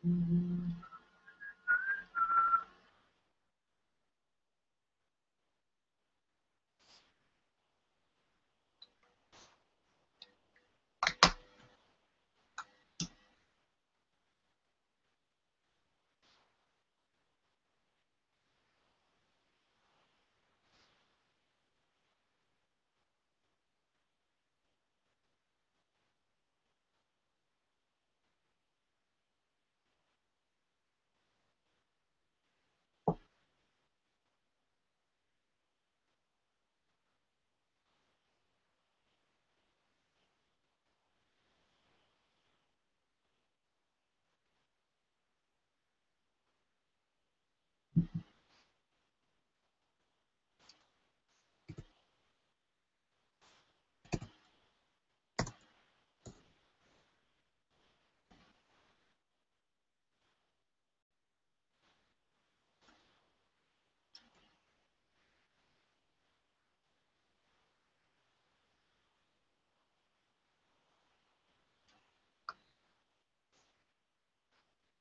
Mm.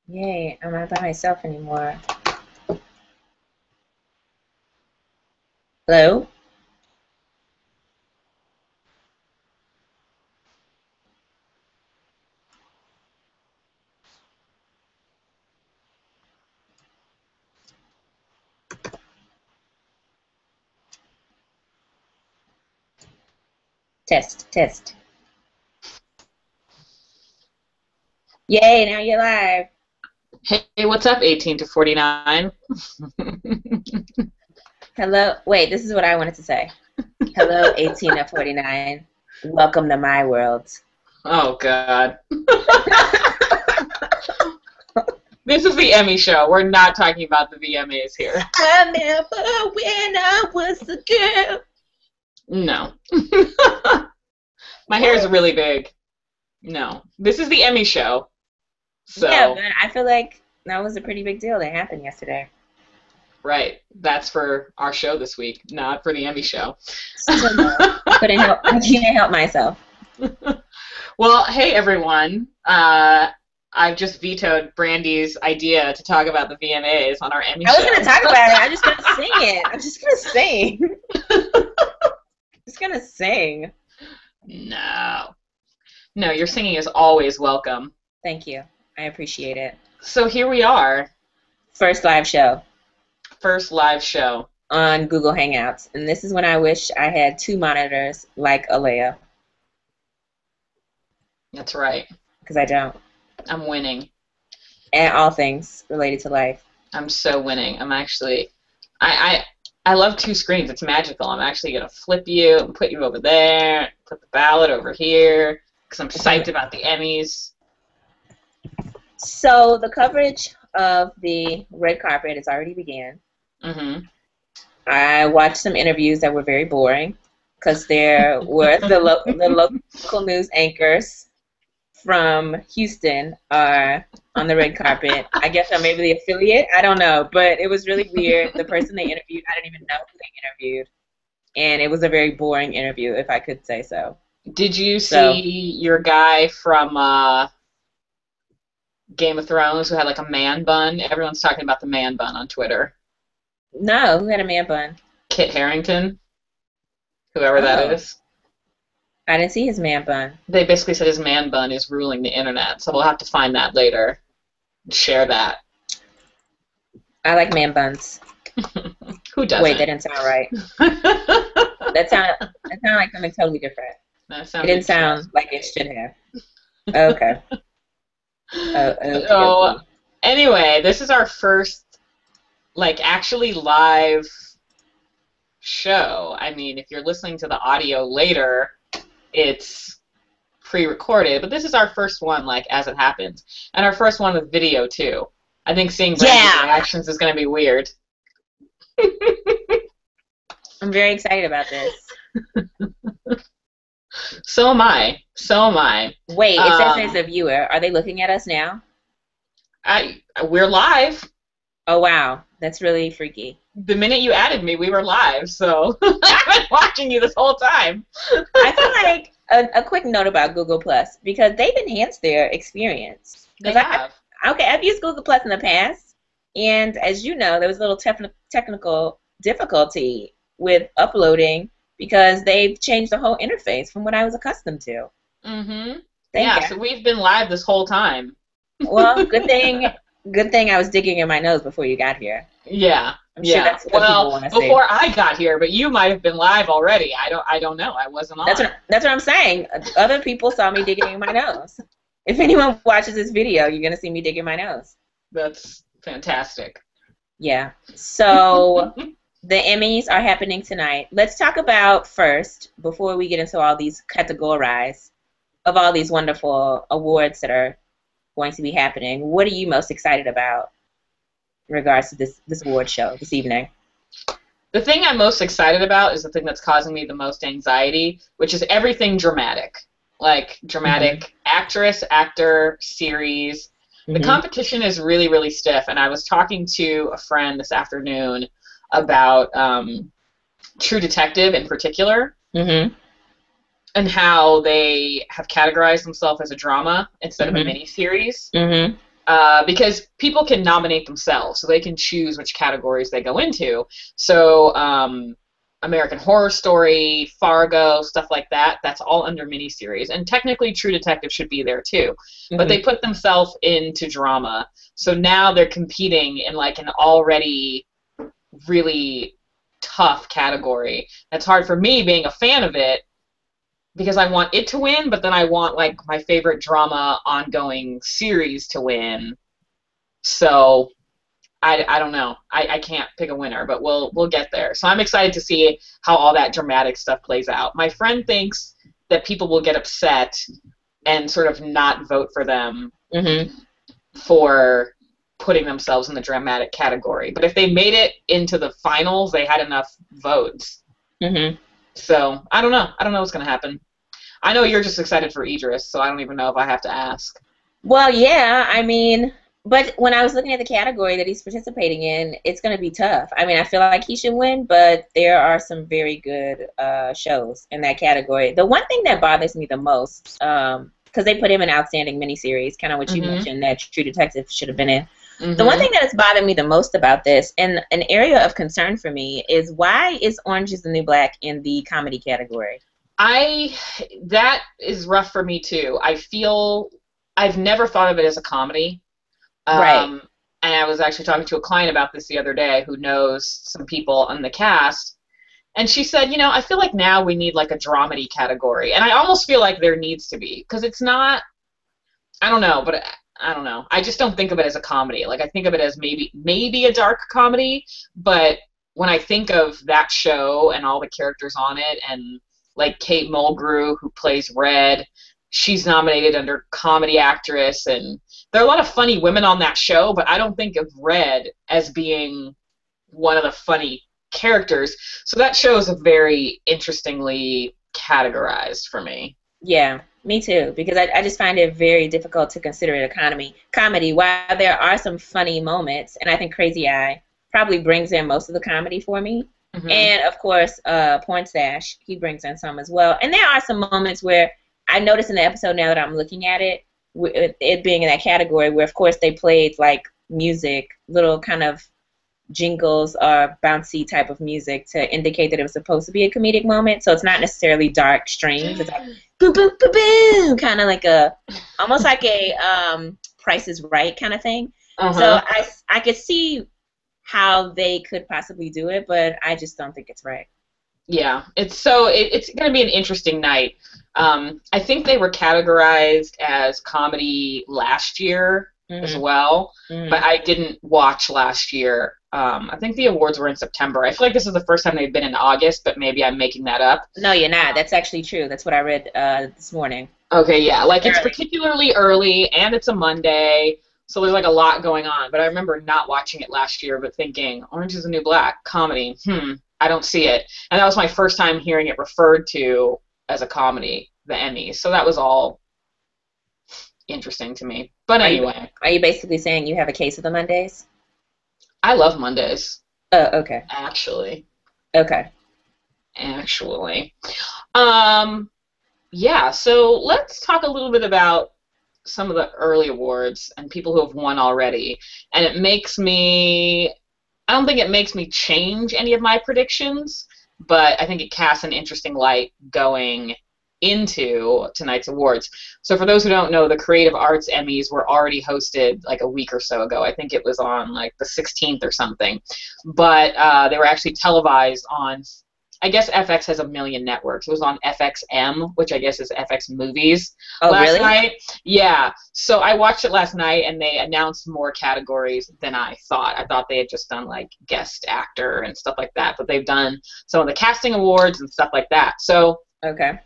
Yay, I'm not by myself anymore. Hello? Test, test. Yay, now you're live. Hey, what's up, 18 to 49? Hello. Wait, this is what I wanted to say. Hello, 18 to 49. Welcome to my world. Oh, God. This is the Emmy show. We're not talking about the VMAs here. I remember when I was a girl. No. My hair is really big. No. This is the Emmy show. Yeah, So, but I feel like that was a pretty big deal that happened yesterday. right. That's for our show this week, not for the Emmy show. Still no. I can't help myself. Well, hey, everyone. I've just vetoed Brandy's idea to talk about the VMAs on our Emmy I was show. gonna talk about it. I'm just gonna sing it. I'm just gonna sing. Just gonna sing. No. No, your singing is always welcome. Thank you. I appreciate it. So here we are, First live show first live show. on Google Hangouts, and this is when I wish I had two monitors like Alea, That's right. because I don't. I'm winning. And all things related to life. I'm so winning. I'm actually, I love two screens. It's magical. I'm actually gonna flip you and put you over there, put the ballot over here, because I'm psyched about the Emmys. So the coverage of the red carpet has already began. Mm-hmm. I watched some interviews that were very boring because there were the local news anchors from Houston are on the red carpet. I guess I'm maybe the affiliate. I don't know, but it was really weird. The person they interviewed, I didn't even know who they interviewed, and it was a very boring interview, if I could say so. Did you So see your guy from Game of Thrones who had like a man bun? Everyone's talking about the man bun on Twitter. no, who had a man bun? Kit Harington, whoever that Oh, is. I didn't see his man bun. They basically said his man bun is ruling the internet, so we'll have to find that later and share that. I like man buns. Who Wait, that doesn't? didn't sound right. That sounded like something totally different. That It sounds didn't interesting. sound like it should have. Okay. Oh, okie So, dokie. anyway, this is our first, like, actually live show. I mean, if you're listening to the audio later, it's pre-recorded, but this is our first one, like, as it happens. And our first one with video, too. I think seeing Brandy's Yeah, reactions is going to be weird. I'm very excited about this. So am I. So am I. Wait, it says there's Um, a viewer. Are they looking at us now? we're live. Oh, wow. That's really freaky. The minute you added me, we were live, so I've been watching you this whole time. I feel like a quick note about Google Plus, because they've enhanced their experience. They Because have. Okay, I've used Google Plus in the past, and as you know, there was a little technical difficulty with uploading because they've changed the whole interface from what I was accustomed to. Mm-hmm. Thank Yeah, God. so we've been live this whole time. Well, good thing I was digging in my nose before you got here. Yeah, I'm sure yeah. that's what people Well, want to see. before I got here, but you might have been live already. I don't know. I wasn't on. That's what I'm saying. Other people saw me digging in my nose. If anyone watches this video, you're gonna see me digging my nose. That's fantastic. Yeah. So the Emmys are happening tonight. Let's talk about first, before we get into all these categorize of all these wonderful awards that are going to be happening. What are you most excited about in regards to this award show this evening? The thing I'm most excited about is the thing that's causing me the most anxiety, which is everything dramatic. Like Hmm. dramatic actress, actor, series. The Hmm. competition is really, really stiff, and I was talking to a friend this afternoon about True Detective in particular, Hmm. and how they have categorized themselves as a drama instead of a Hmm. mini series. Hmm. Because people can nominate themselves, so they can choose which categories they go into. So, American Horror Story, Fargo, stuff like that, that's all under miniseries. And technically, True Detective should be there too. But Hmm. they put themselves into drama. So now they're competing in like an already really tough category. It's hard for me being a fan of it because I want it to win, but then I want like my favorite drama ongoing series to win. So I don't know. I can't pick a winner, but we'll get there. So I'm excited to see how all that dramatic stuff plays out. My friend thinks that people will get upset and sort of not vote for them Hmm. for putting themselves in the dramatic category. But if they made it into the finals, they had enough votes. Hmm. So I don't know. I don't know what's gonna happen. I know you're just excited for Idris, so I don't even know if I have to ask. Well, yeah, I mean, but when I was looking at the category that he's participating in, it's going to be tough. I mean, I feel like he should win, but there are some very good shows in that category. The one thing that bothers me the most, because they put him in Outstanding Miniseries, kind of what you Mhm. mentioned that True Detective should have been in. The one Mhm. thing that has bothered me the most about this, and an area of concern for me, is why is Orange is the New Black in the comedy category? I that is rough for me too. I feel I've never thought of it as a comedy. Right. Um, and I was actually talking to a client about this the other day who knows some people on the cast, and she said, I feel like now we need like a dramedy category, and I almost feel like there needs to be because it's not. I don't know, but I don't know. I just don't think of it as a comedy. Like I think of it as maybe a dark comedy, but when I think of that show and all the characters on it and like Kate Mulgrew who plays Red, she's nominated under comedy actress and there are a lot of funny women on that show, but I don't think of Red as being one of the funny characters. So that show is very interestingly categorized for me. Yeah, me too. Because I just find it very difficult to consider it a comedy. While there are some funny moments, and I think Crazy Eye probably brings in most of the comedy for me. Hmm. And of course, Porn Stash, he brings in some as well. And there are some moments where I notice in the episode now that I'm looking at it, it being in that category, where of course they played like music, little kind of jingles or bouncy type of music to indicate that it was supposed to be a comedic moment. So it's not necessarily dark strings. It's like boom, boom, boom, boom, kind of like almost like a Price is Right kind of thing. So Uh-huh. I could see how they could possibly do it, but I just don't think it's right. Yeah, it's going to be an interesting night. I think they were categorized as comedy last year as Hmm. well, but Hmm. I didn't watch last year. I think the awards were in September. I feel like this is the first time they've been in August, but maybe I'm making that up. No, you're not. Um, That's actually true. That's what I read this morning. okay, yeah, like it's Early. particularly early and it's a Monday, so there's like a lot going on. But I remember not watching it last year, but thinking Orange is the New Black comedy. I don't see it. And that was my first time hearing it referred to as a comedy, the Emmys. So that was all interesting to me. But Are you anyway, are you basically saying you have a case of the Mondays? I love Mondays, Oh, okay. actually. Okay. Actually. Um, yeah, so let's talk a little bit about some of the early awards and people who have won already, and it makes me. I don't think it makes me change any of my predictions, but I think it casts an interesting light going into tonight's awards. So for those who don't know, the Creative Arts Emmys were already hosted like a week or so ago. I think it was on like the 16th or something. But they were actually televised on, I guess FX has a million networks. It was on FXM, which I guess is FX Movies, Oh, last really? night. Yeah. So I watched it last night, and they announced more categories than I thought. I thought they had just done like guest actor and stuff like that, but they've done some of the casting awards and stuff like that. So Okay.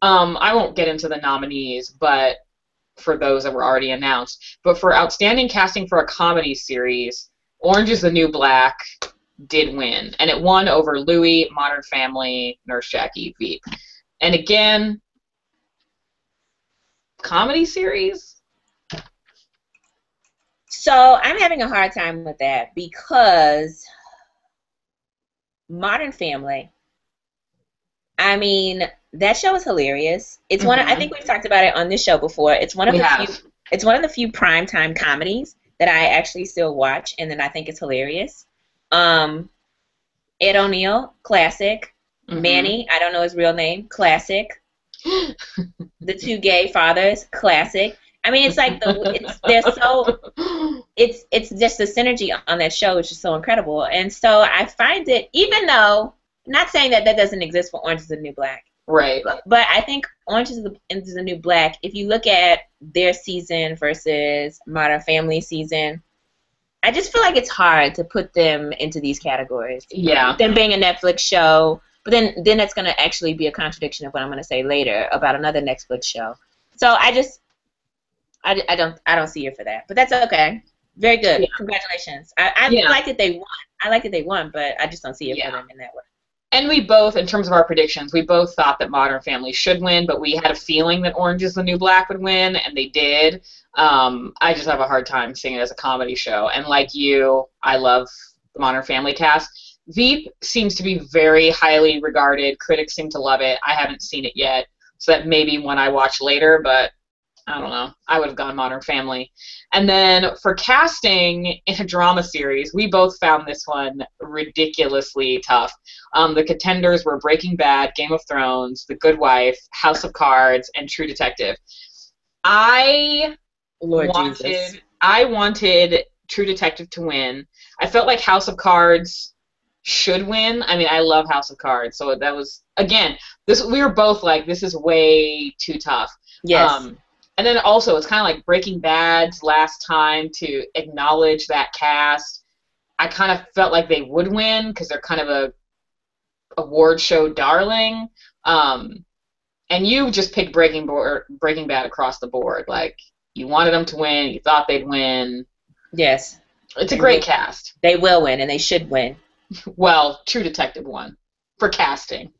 I won't get into the nominees, but for those that were already announced. But for outstanding casting for a comedy series, Orange is the New Black did win, and it won over Louie, Modern Family, Nurse Jackie, Veep. And again, comedy series? So I'm having a hard time with that because Modern Family, I mean, that show is hilarious. It's one of, I think we've talked about it on this show before. We have. It's one of the few primetime comedies that I actually still watch and then I think it's hilarious. Ed O'Neill, classic. Manny, I don't know his real name, classic. The two gay fathers, classic. I mean, it's like it's just the synergy on that show is just so incredible. And so I find it, even though, not saying that that doesn't exist for Orange is the New Black, Right. but I think Orange is the New Black, if you look at their season versus Modern Family season, I just feel like it's hard to put them into these categories. Yeah. Them being a Netflix show, but then that's going to actually be a contradiction of what I'm going to say later about another Netflix show. So I don't see it for that, but that's okay. Very good. Yeah. Congratulations. I like that they won. I like that they won, but I just don't see it for them in that way. And we both, in terms of our predictions, we both thought that Modern Family should win, but we had a feeling that Orange is the New Black would win, and they did. I just have a hard time seeing it as a comedy show. And like you, I love the Modern Family cast. Veep seems to be very highly regarded. Critics seem to love it. I haven't seen it yet, so that may be one I watch later, but I don't know. I would have gone Modern Family. And then for casting in a drama series, we both found this one ridiculously tough. The contenders were Breaking Bad, Game of Thrones, The Good Wife, House of Cards, and True Detective. I wanted True Detective to win. I felt like House of Cards should win. I mean, I love House of Cards, so that was, again, we were both like, this is way too tough. Yes. And then also, it's kind of like Breaking Bad's last time to acknowledge that cast. I kind of felt like they would win because they're kind of a award show darling. And you just picked Breaking Bad across the board. Like, you wanted them to win. You thought they'd win. Yes. It's a great cast. They will win, and they should win. Well, True Detective won for casting.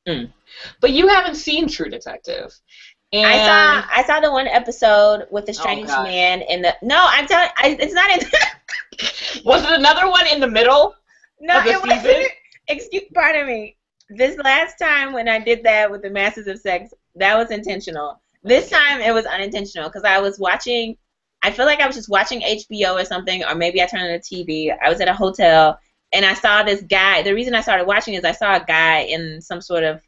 Mm. But you haven't seen True Detective. And I saw the one episode with the strange man in the. No, I'm telling. It's not in. Was it another one in the middle? No, of the it season? wasn't. Pardon me. This last time when I did that with the Masters of Sex, that was intentional. This time it was unintentional because I was watching. I feel like I was just watching HBO or something, or maybe I turned on the TV. I was at a hotel and I saw this guy. The reason I started watching is I saw a guy in some sort of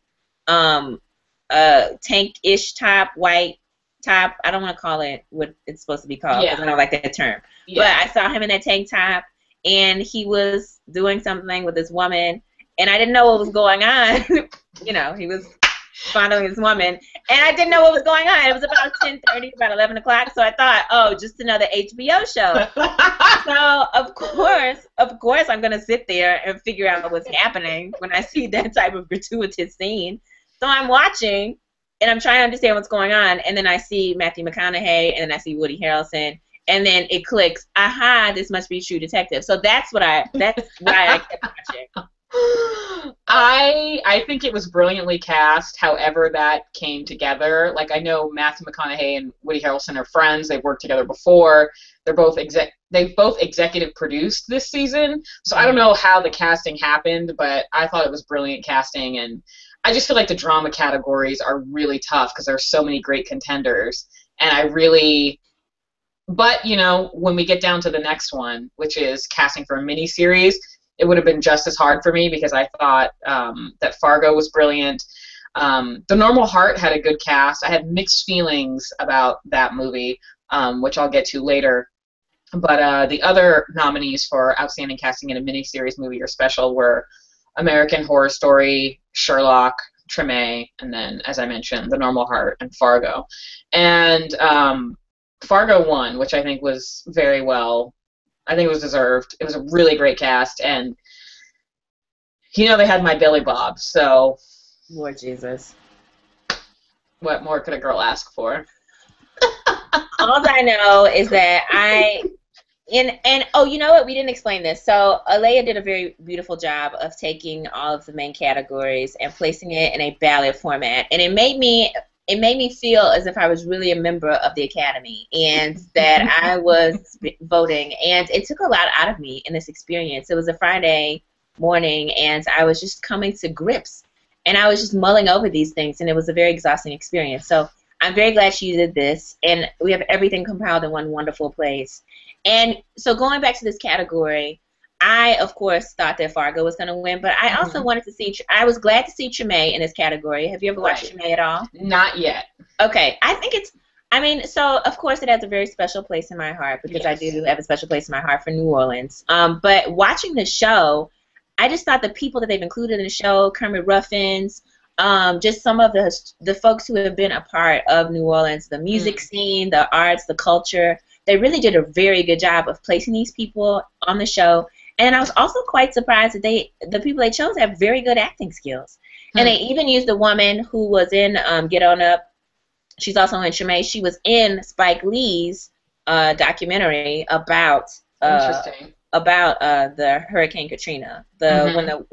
tank-ish top, white top. I don't want to call it what it's supposed to be called because I don't like that term. Yeah. But I saw him in that tank top, and he was doing something with this woman, and I didn't know what was going on. You know, he was fondling this woman, and I didn't know what was going on. It was about 10:30, about 11 o'clock, so I thought, oh, just another HBO show. So, of course, I'm going to sit there and figure out what's happening when I see that type of gratuitous scene. So I'm watching, and I'm trying to understand what's going on, and then I see Matthew McConaughey, and then I see Woody Harrelson, and then it clicks, aha, this must be True Detective. So that's why I kept watching. I think it was brilliantly cast, however that came together. Like, I know Matthew McConaughey and Woody Harrelson are friends. They've worked together before. They've both executive produced this season. So I don't know how the casting happened, but I thought it was brilliant casting, and I just feel like the drama categories are really tough because there are so many great contenders. And I really, but, you know, when we get down to the next one, which is casting for a miniseries, it would have been just as hard for me because I thought that Fargo was brilliant. The Normal Heart had a good cast. I had mixed feelings about that movie, which I'll get to later. But the other nominees for Outstanding Casting in a Miniseries, Movie, or Special were American Horror Story, Sherlock, Treme, and then, as I mentioned, The Normal Heart and Fargo. And Fargo won, which I think was very well. I think it was deserved. It was a really great cast, and you know they had my Billy Bob, so Lord Jesus. what more could a girl ask for? All I know is that oh, you know what? We didn't explain this. So Alea did a very beautiful job of taking all of the main categories and placing it in a ballot format, and it made me feel as if I was really a member of the Academy and that I was voting, and it took a lot out of me in this experience. It was a Friday morning, and I was just coming to grips, and I was just mulling over these things, and it was a very exhausting experience. So I'm very glad she did this, and we have everything compiled in one wonderful place. And so going back to this category, I, of course, thought that Fargo was going to win, but I also wanted to see, I was glad to see Treme in this category. Have you ever watched Treme at all? Not yet. Okay. I think so of course it has a very special place in my heart because I do have a special place in my heart for New Orleans. But watching the show, I just thought the people that they've included in the show, Kermit Ruffins, just some of the folks who have been a part of New Orleans, the music scene, the arts, the culture, they really did a very good job of placing these people on the show. And I was also quite surprised that the people they chose have very good acting skills. And they even used a woman who was in Get On Up. She's also in Treme. She was in Spike Lee's documentary about the Hurricane Katrina. When the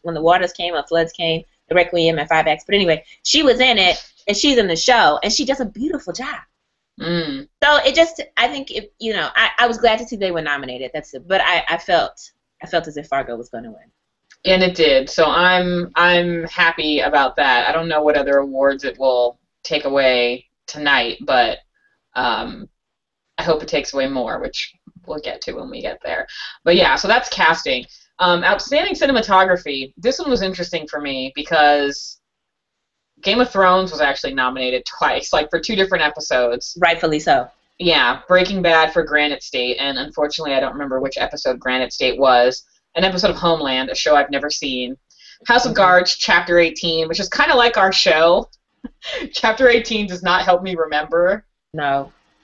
waters came, or floods came, the Requiem and 5 acts. But anyway, she was in it, and she's in the show, and she does a beautiful job. So it just, I think, I was glad to see they were nominated. That's it. But I felt as if Fargo was going to win. And it did. So I'm happy about that. I don't know what other awards it will take away tonight, but I hope it takes away more, which we'll get to when we get there. But yeah, so that's casting. Outstanding cinematography. This one was interesting for me because Game of Thrones was actually nominated twice, like for 2 different episodes. Rightfully so. Yeah, Breaking Bad for Granite State, and unfortunately I don't remember which episode Granite State was. An episode of Homeland, a show I've never seen. House of Cards, Chapter 18, which is kind of like our show. Chapter 18 does not help me remember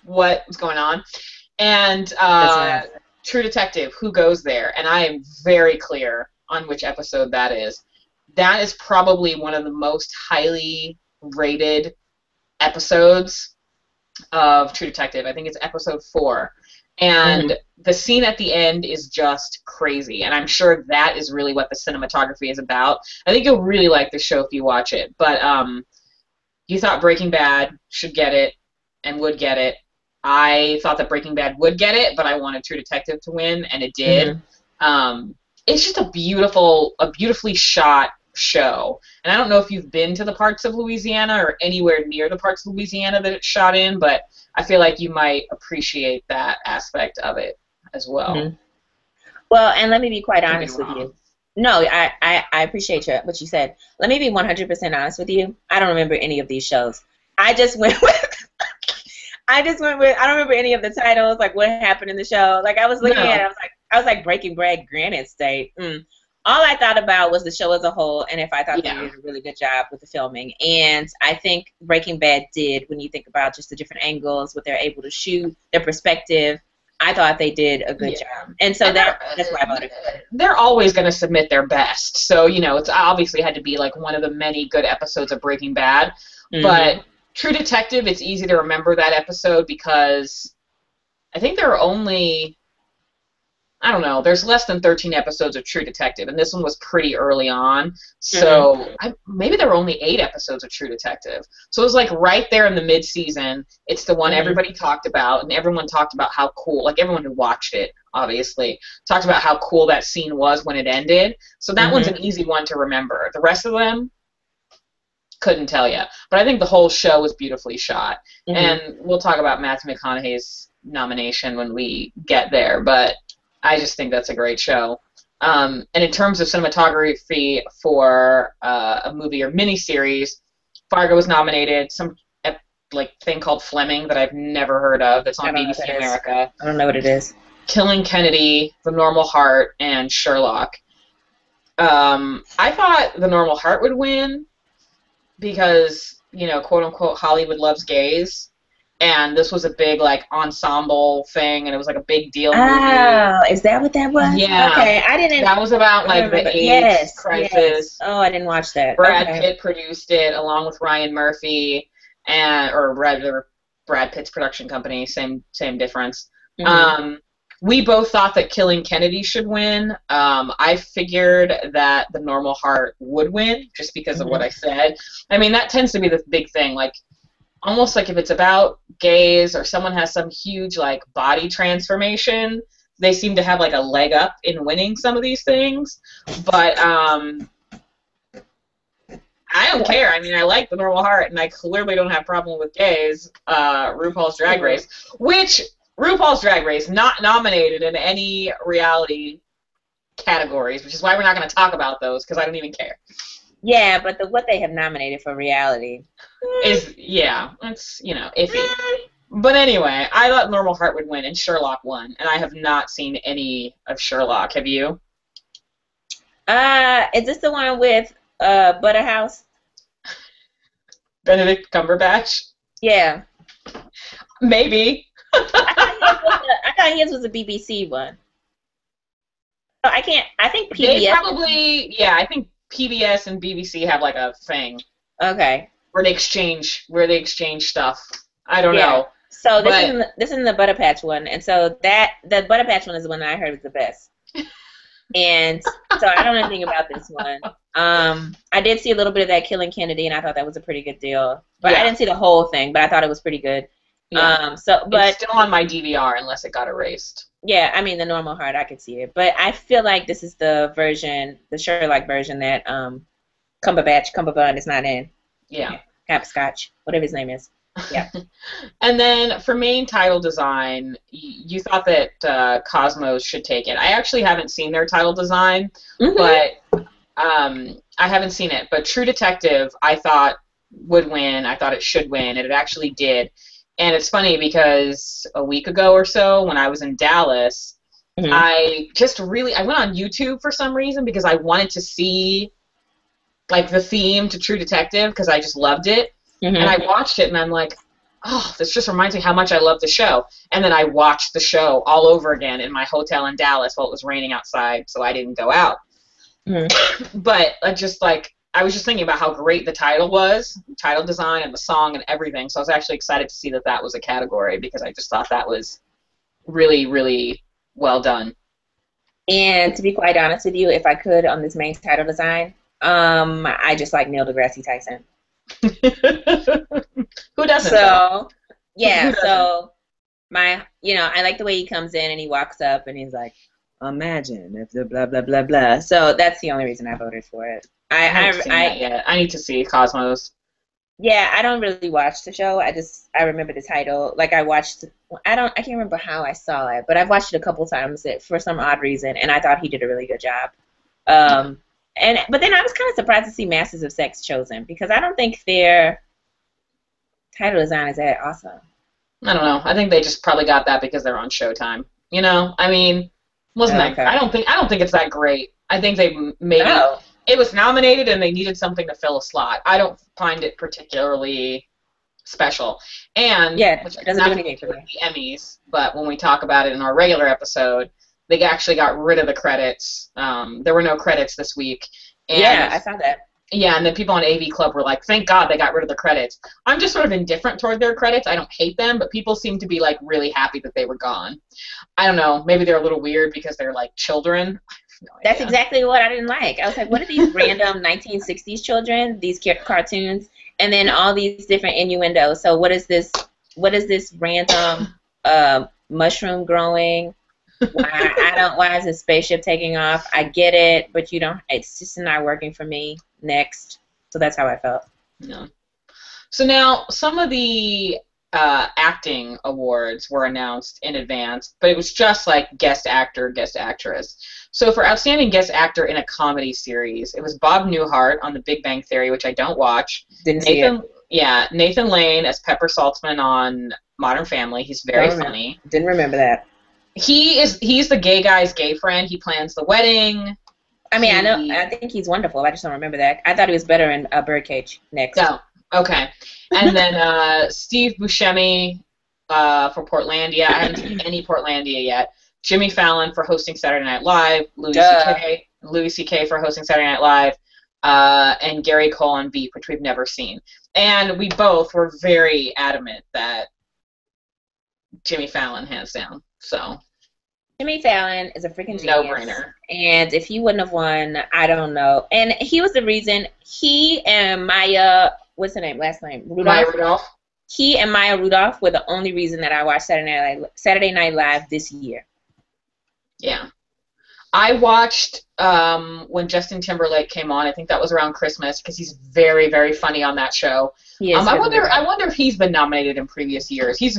what was going on. And True Detective, Who Goes There? And I am very clear on which episode that is. That is probably one of the most highly rated episodes of True Detective. I think it's episode 4. And the scene at the end is just crazy. And I'm sure that is really what the cinematography is about. I think you'll really like the show if you watch it. But you thought Breaking Bad should get it and would get it. I thought that Breaking Bad would get it, but I wanted True Detective to win, and it did. It's just a beautifully shot show. And I don't know if you've been to the parts of Louisiana or anywhere near the parts of Louisiana that it's shot in, but I feel like you might appreciate that aspect of it as well. Well, and let me be quite honest with you. No, I appreciate what you said. Let me be 100% honest with you. I don't remember any of these shows. I just went with I don't remember any of the titles, like what happened in the show. Like I was looking at it, I was like Breaking Bad, Granite State. All I thought about was the show as a whole, and if I thought they did a really good job with the filming. And I think Breaking Bad did, when you think about just the different angles, what they're able to shoot, their perspective. I thought they did a good job. And so that's why I voted for it. They're always going to submit their best. So, it's obviously had to be like one of the many good episodes of Breaking Bad. But True Detective, it's easy to remember that episode because I think there are only, I don't know, there's less than 13 episodes of True Detective, and this one was pretty early on. So maybe there were only 8 episodes of True Detective. So it was like right there in the mid-season. It's the one everybody talked about, and everyone talked about how cool, like everyone who watched it, obviously, talked about how cool that scene was when it ended. So that one's an easy one to remember. The rest of them, couldn't tell you. But I think the whole show was beautifully shot. Hmm. And we'll talk about Matthew McConaughey's nomination when we get there, but I just think that's a great show. And in terms of cinematography for a movie or miniseries, Fargo was nominated. Some like thing called Fleming that I've never heard of. That's I on don't know what BBC that is. America. I don't know what it is. Killing Kennedy, The Normal Heart, and Sherlock. I thought The Normal Heart would win because, quote unquote, Hollywood loves gays. And this was a big, like, ensemble thing, and it was, like, a big deal movie. Oh, is that what that was? Yeah. Okay, I didn't. That was about, I like, remember. the AIDS Yes, yes. crisis. Oh, I didn't watch that. Brad Okay. Pitt produced it along with Ryan Murphy, or rather, Brad Pitt's production company, same difference. Hmm. We both thought that Killing Kennedy should win. I figured that The Normal Heart would win just because of what Hmm. I said. I mean, that tends to be the big thing. Like, almost like if it's about gays or someone has some huge, like, body transformation, they seem to have, like, a leg up in winning some of these things. But I don't care. I mean, I like The Normal Heart, and I clearly don't have a problem with gays. RuPaul's Drag Race, which RuPaul's Drag Race not nominated in any reality categories, which is why we're not going to talk about those because I don't even care. Yeah, but what they have nominated for reality. It's iffy. But anyway, I thought Normal Heart would win, and Sherlock won, and I have not seen any of Sherlock. Have you? Is this the one with Butterhouse? Benedict Cumberbatch? Yeah. Maybe. I thought his was a BBC one. So I can't. I think They PBS. probably, yeah, I think PBS and BBC have like a thing Okay. where they exchange stuff. I don't Yeah. know. So But this is the Butter Patch one, and so the Butter Patch one is the one that I heard was the best. And so I don't know anything about this one. I did see a little bit of that Killing Kennedy, and I thought that was a pretty good deal. But I yeah, didn't see the whole thing, but I thought it was pretty good. yeah. So It's but still on my DVR unless it got erased. yeah, I mean the Normal Heart, I could see it, but I feel like this is the version, the Sherlock version that Cumberbund is not in. Yeah. Hapscotch, whatever his name is. Yeah. And then for main title design, you thought that Cosmos should take it. I actually haven't seen their title design, Hmm. but I haven't seen it. But True Detective, I thought would win. I thought it should win, and it actually did. And it's funny because a week ago or so, when I was in Dallas, Hmm. I went on YouTube for some reason because I wanted to see like the theme to True Detective because I just loved it. And Hmm. I watched it and I'm like, oh, this just reminds me how much I love the show. And then I watched the show all over again in my hotel in Dallas while it was raining outside, so I didn't go out. Hmm. But I was just thinking about how great the title was, title design and the song and everything. So I was actually excited to see that that was a category because I just thought that was really, really well done. And to be quite honest with you, if I could on this main title design, I just like Neil deGrasse Tyson. Who doesn't? So yeah, Who doesn't? so I like the way he comes in and he walks up and he's like, imagine if the blah blah blah blah. So that's the only reason I voted for it. I haven't seen that yet. I need to see Cosmos. Yeah, I don't really watch the show. I remember the title. Like I can't remember how I saw it, but I've watched it a couple times for some odd reason, and I thought he did a really good job. But then I was kind of surprised to see Masters of Sex chosen because I don't think their title design is that awesome. I don't know. I think they just probably got that because they're on Showtime. I mean, wasn't that? Okay. I don't think it's that great. I think they maybe Oh, it was nominated and they needed something to fill a slot. I don't find it particularly special. And yeah, which it has doesn't do nothing to anything do for with me. the Emmys, but when we talk about it in our regular episode, they actually got rid of the credits. There were no credits this week, Yeah, and I saw that. yeah, and the people on AV Club were like, "Thank God they got rid of the credits." I'm just sort of indifferent toward their credits. I don't hate them, but people seem to be like really happy that they were gone. I don't know. Maybe they're a little weird because they're like children. I have no That's idea. exactly what I didn't like. I was like, what are these random 1960s children, these cartoons, and then all these different innuendos. So what is this? What is this random mushroom growing? Why is this spaceship taking off? I get it, but you don't. It's just not working for me. Next. So that's how I felt. No. So now some of the acting awards were announced in advance, but it was just like guest actor, guest actress. So for outstanding guest actor in a comedy series, it was Bob Newhart on The Big Bang Theory, which I don't watch. Didn't see it. Nathan Lane as Pepper Saltzman on Modern Family. He's very Don't remember. funny. Didn't remember that. He's the gay guy's gay friend. He plans the wedding. I mean, I know. I think he's wonderful. I just don't remember that. I thought he was better in Birdcage. Next. No. Okay. And then Steve Buscemi for Portlandia. I haven't seen any Portlandia yet. Jimmy Fallon for hosting Saturday Night Live. Louis C.K. for hosting Saturday Night Live. And Gary Cole on Beep, which we've never seen. And we both were very adamant that Jimmy Fallon, hands down. So Jimmy Fallon is a freaking genius. No-brainer. And if he wouldn't have won, I don't know. And he was the reason. He and Maya, what's her name? Last name? Rudolph. Maya Rudolph. He and Maya Rudolph were the only reason that I watched Saturday Night Live this year. Yeah. I watched when Justin Timberlake came on. I think that was around Christmas because he's very, very funny on that show. Yes, I wonder if he's been nominated in previous years. He's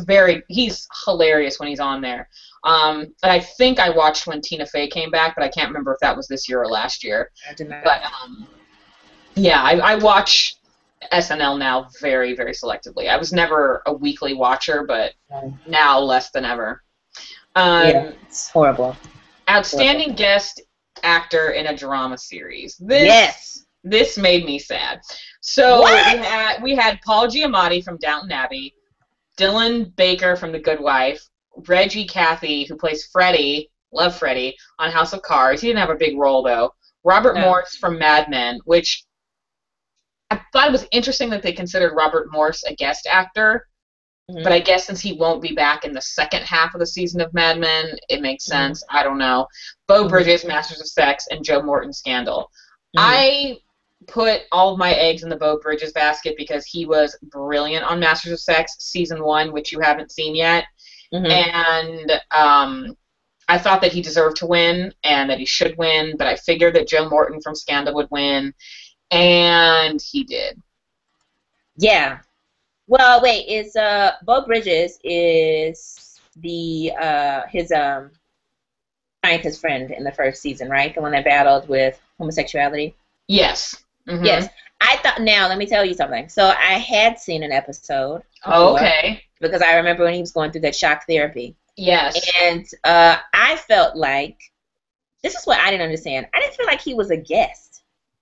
hilarious when he's on there. And I think I watched when Tina Fey came back, but I can't remember if that was this year or last year. I did not. But yeah, I watch SNL now very, very selectively. I was never a weekly watcher, but now less than ever. Yeah, it's horrible. Outstanding guest actor in a drama series. This made me sad. So we had Paul Giamatti from Downton Abbey, Dylan Baker from The Good Wife, Reggie Cathy, who plays Freddie, love Freddie, on House of Cards. He didn't have a big role, though. Robert Morse from Mad Men, which I thought it was interesting that they considered Robert Morse a guest actor. Mm-hmm. But I guess since he won't be back in the second half of the season of Mad Men, it makes sense. I don't know. Beau Bridges, Masters of Sex, and Joe Morton, Scandal. I put all of my eggs in the Beau Bridges basket because he was brilliant on Masters of Sex Season 1, which you haven't seen yet. And I thought that he deserved to win and that he should win, but I figured that Joe Morton from Scandal would win, and he did. Yeah. Well, wait, is Beau Bridges is the his scientist friend in the first season, right? The one that battled with homosexuality? Yes. Yes. I thought, now let me tell you something. So I had seen an episode. Okay. Because I remember when he was going through that shock therapy. Yes. And I felt like, this is what I didn't understand. I didn't feel like he was a guest.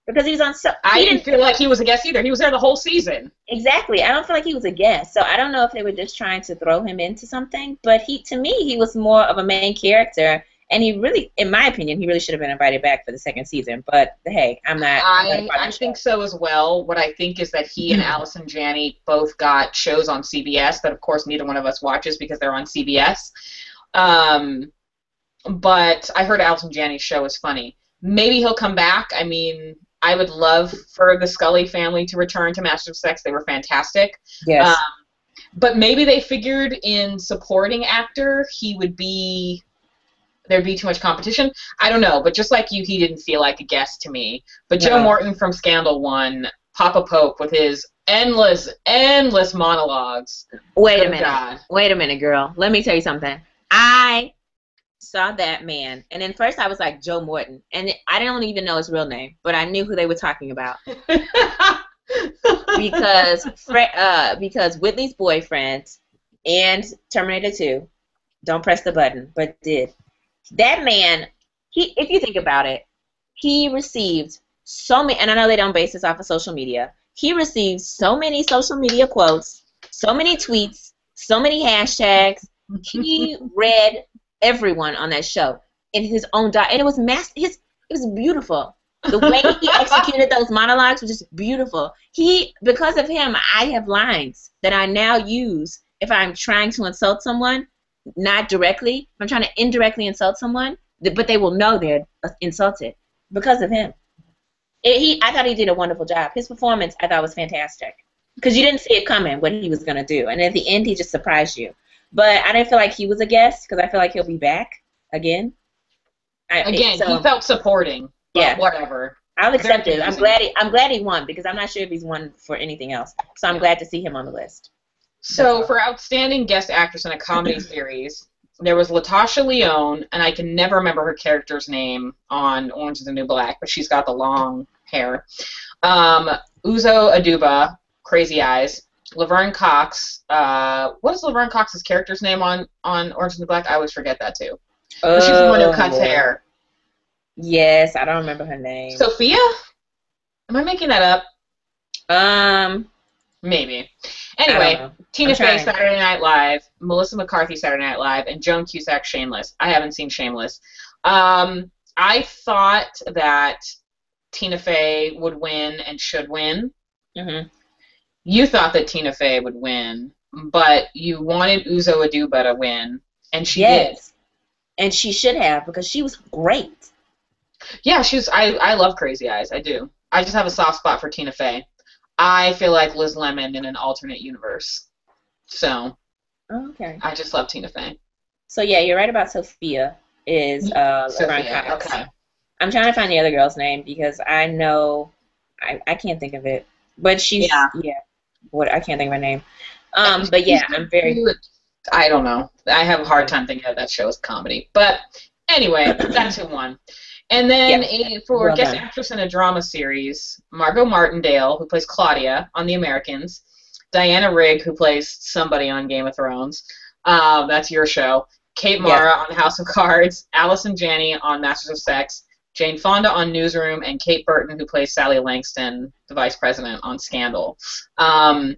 Because he was on I didn't feel like he was a guest either. He was there the whole season. Exactly. I don't feel like he was a guest. So I don't know if they were just trying to throw him into something. But to me, he was more of a main character. And he really, in my opinion, he really should have been invited back for the second season. But hey, I'm not. I think so as well. What I think is that he and Allison Janney both got shows on CBS that, of course, neither one of us watches because they're on CBS. But I heard Allison Janney's show is funny. Maybe he'll come back. I mean, I would love for the Scully family to return to Masters of Sex. They were fantastic. Yes. But maybe they figured in supporting actor there'd be too much competition. I don't know, but just like you, he didn't feel like a guest to me. But Joe Morton from Scandal won. Papa Pope with his endless monologues. Wait a minute, girl. Let me tell you something. I saw that man, and then first I was like, Joe Morton, and I don't even know his real name, but I knew who they were talking about. because Whitley's boyfriend and Terminator 2, don't press the button, but did. That man, if you think about it, he received so many, and I know they don't base this off of social media, he received so many social media quotes, so many tweets, so many hashtags. He read everyone on that show in his own and it was it was beautiful. The way he executed those monologues was just beautiful. Because of him, I have lines that I now use if I'm trying to insult someone. Not directly. I'm trying to indirectly insult someone, but they will know they're insulted because of him. I thought he did a wonderful job. His performance, I thought, was fantastic because you didn't see it coming what he was going to do, and at the end, he just surprised you. But I didn't feel like he was a guest because I feel like he'll be back again. He felt supporting. But whatever. I'll Very accept it. confusing. I'm glad he won because I'm not sure if he's won for anything else. So I'm Yeah. glad to see him on the list. That's So all. for outstanding guest actress in a comedy series, there was Latasha Leone, and I can never remember her character's name on Orange is the New Black, but she's got the long hair. Um, Uzo Aduba, Crazy Eyes. Laverne Cox. What is Laverne Cox's character's name on Orange is the New Black? I always forget that too. But she's the one who cuts Oh, hair. yes. I don't remember her name. Sophia? Am I making that up? Um, Maybe. I don't Anyway, know. I'm Tina Fey, trying. Saturday Night Live, Melissa McCarthy, Saturday Night Live, and Joan Cusack, Shameless. I haven't seen Shameless. I thought that Tina Fey would win and should win. Hmm. You thought that Tina Fey would win, but you wanted Uzo Aduba to win, and she did. Yes. And she should have because she was great. Yeah, she's. I love Crazy Eyes. I do. I just have a soft spot for Tina Fey. I feel like Liz Lemon in an alternate universe. So Okay. I just love Tina Fey. So yeah, you're right about Sophia is Laverne Sophia. Cox. Okay. I'm trying to find the other girl's name because I know I can't think of it. But she's Yeah. yeah, what I can't think of her name. But yeah, I'm very I don't know. I have a hard time thinking of that show as comedy. But anyway, that's who won. And then yeah, for well guest done. actress in a drama series, Margot Martindale, who plays Claudia on The Americans, Diana Rigg, who plays somebody on Game of Thrones. That's your show. Kate Yes. Mara on House of Cards, Allison Janney on Masters of Sex, Jane Fonda on Newsroom, and Kate Burton, who plays Sally Langston, the vice president on Scandal. Um,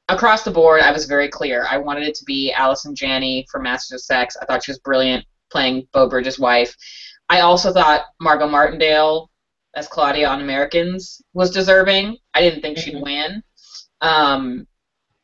Across the board, I was very clear. I wanted it to be Allison Janney from Masters of Sex. I thought she was brilliant playing Beau Bridges' wife. I also thought Margot Martindale as Claudia on Americans was deserving. I didn't think she'd Hmm. win. Um,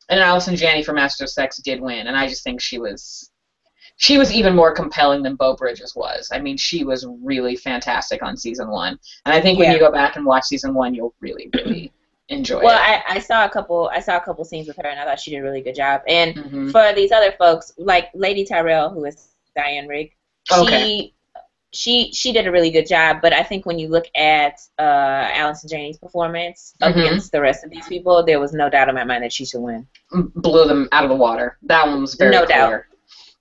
and Allison Janney from Masters of Sex did win, and I just think she was even more compelling than Beau Bridges was. I mean, she was really fantastic on season one, and I think when you Yeah. go back and watch season one, you'll really, really enjoy Well, it. I saw a couple scenes with her and I thought she did a really good job. And Hmm. for these other folks, like Lady Tyrell, who is Diane Rigg, Okay. she she did a really good job. But I think when you look at Allison Janney's performance up Hmm. against the rest of these people, there was no doubt in my mind that she should win. Blew them out of the water. That one was very No doubt. clear.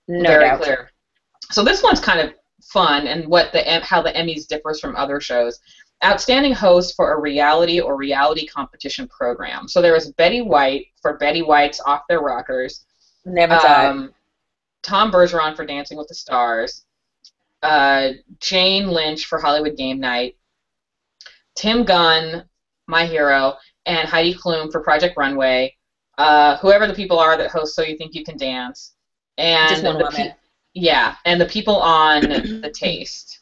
No Very doubt. clear. So this one's kind of fun, and how the Emmys differs from other shows. Outstanding host for a reality or reality competition program. So there was Betty White for Betty White's Off Their Rockers, Never saw it. um, Tom Bergeron for Dancing with the Stars, Jane Lynch for Hollywood Game Night, Tim Gunn, my hero, and Heidi Klum for Project Runway. Whoever the people are that host So You Think You Can Dance, Just and one woman. and the people on The Taste.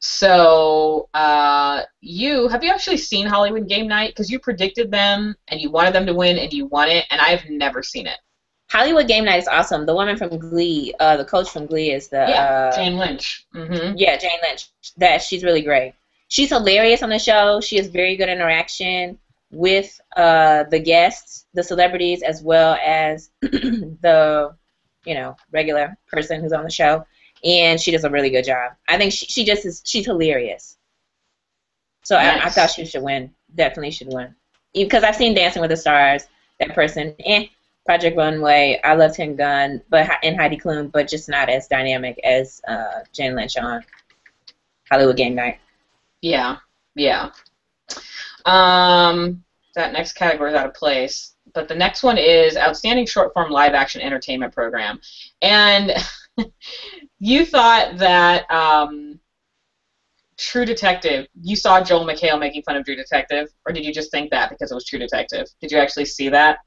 So, have you actually seen Hollywood Game Night? Because you predicted them and you wanted them to win and you won it, and I've never seen it. Hollywood Game Night is awesome. The woman from Glee, the coach from Glee is the Yeah, Jane Lynch. Hmm. yeah, Jane Lynch. That she's really great. She's hilarious on the show. She has very good interaction with the guests, the celebrities, as well as the regular person who's on the show, and she does a really good job. I think she just is. She's hilarious. So I thought Nice. she should win. Definitely should win. Because I've seen Dancing with the Stars. That person, Project Runway. I love Tim Gunn, and Heidi Klum, but just not as dynamic as Jane Lynch on Hollywood Game Night. Yeah, yeah. That next category is out of place. But the next one is Outstanding Short Form Live Action Entertainment Program. And you thought that True Detective, you saw Joel McHale making fun of True Detective, or did you just think that because it was True Detective? Did you actually see that?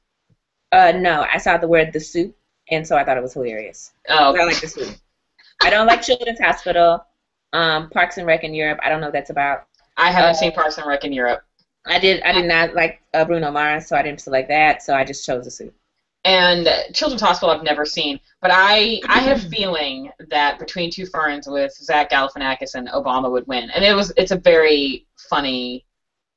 No, I saw the word "the soup," and so I thought it was hilarious. Oh, I like the soup. I don't like Children's Hospital, Parks and Rec in Europe. I don't know what that's about. I Uh, haven't seen Parks and Rec in Europe. I did not like Bruno Mars, so I didn't select that. So I just chose the soup. And Children's Hospital I've never seen, but I had a feeling that Between Two Ferns with Zach Galifianakis and Obama would win, and it's a very funny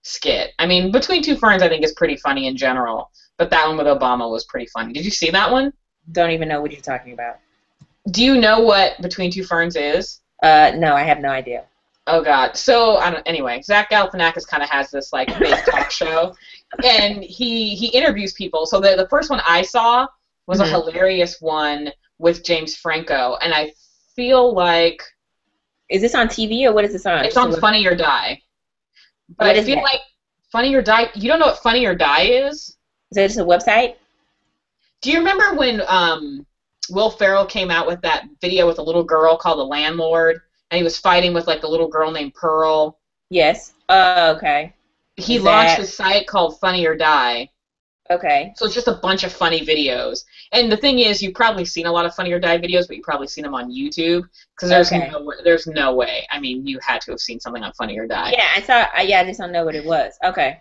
skit. I mean, Between Two Ferns I think is pretty funny in general, but that one with Obama was pretty funny. Did you see that one? Don't even know what you're talking about. Do you know what Between Two Ferns is? No, I have no idea. Oh God. So anyway, Zach Galifianakis kind of has this like fake talk show, and he interviews people. So the first one I saw was a Hmm. hilarious one with James Franco, and I feel like Is this on TV or what is this on? it's Just a on web. Funny or Die. But What I is feel that? like Funny or Die. You don't know what Funny or Die is? Is it just a website? Do you remember when Will Ferrell came out with that video with a little girl called The Landlord, and he was fighting with like the little girl named Pearl? Yes. Oh, okay. He Is launched that a site called Funny or Die. okay? So it's just a bunch of funny videos. And the thing is, you've probably seen a lot of Funny or Die videos, but you've probably seen them on YouTube because Okay. there's no way. I mean, you had to have seen something on Funny or Die. Yeah, I saw. Yeah, I just don't know what it was. Okay.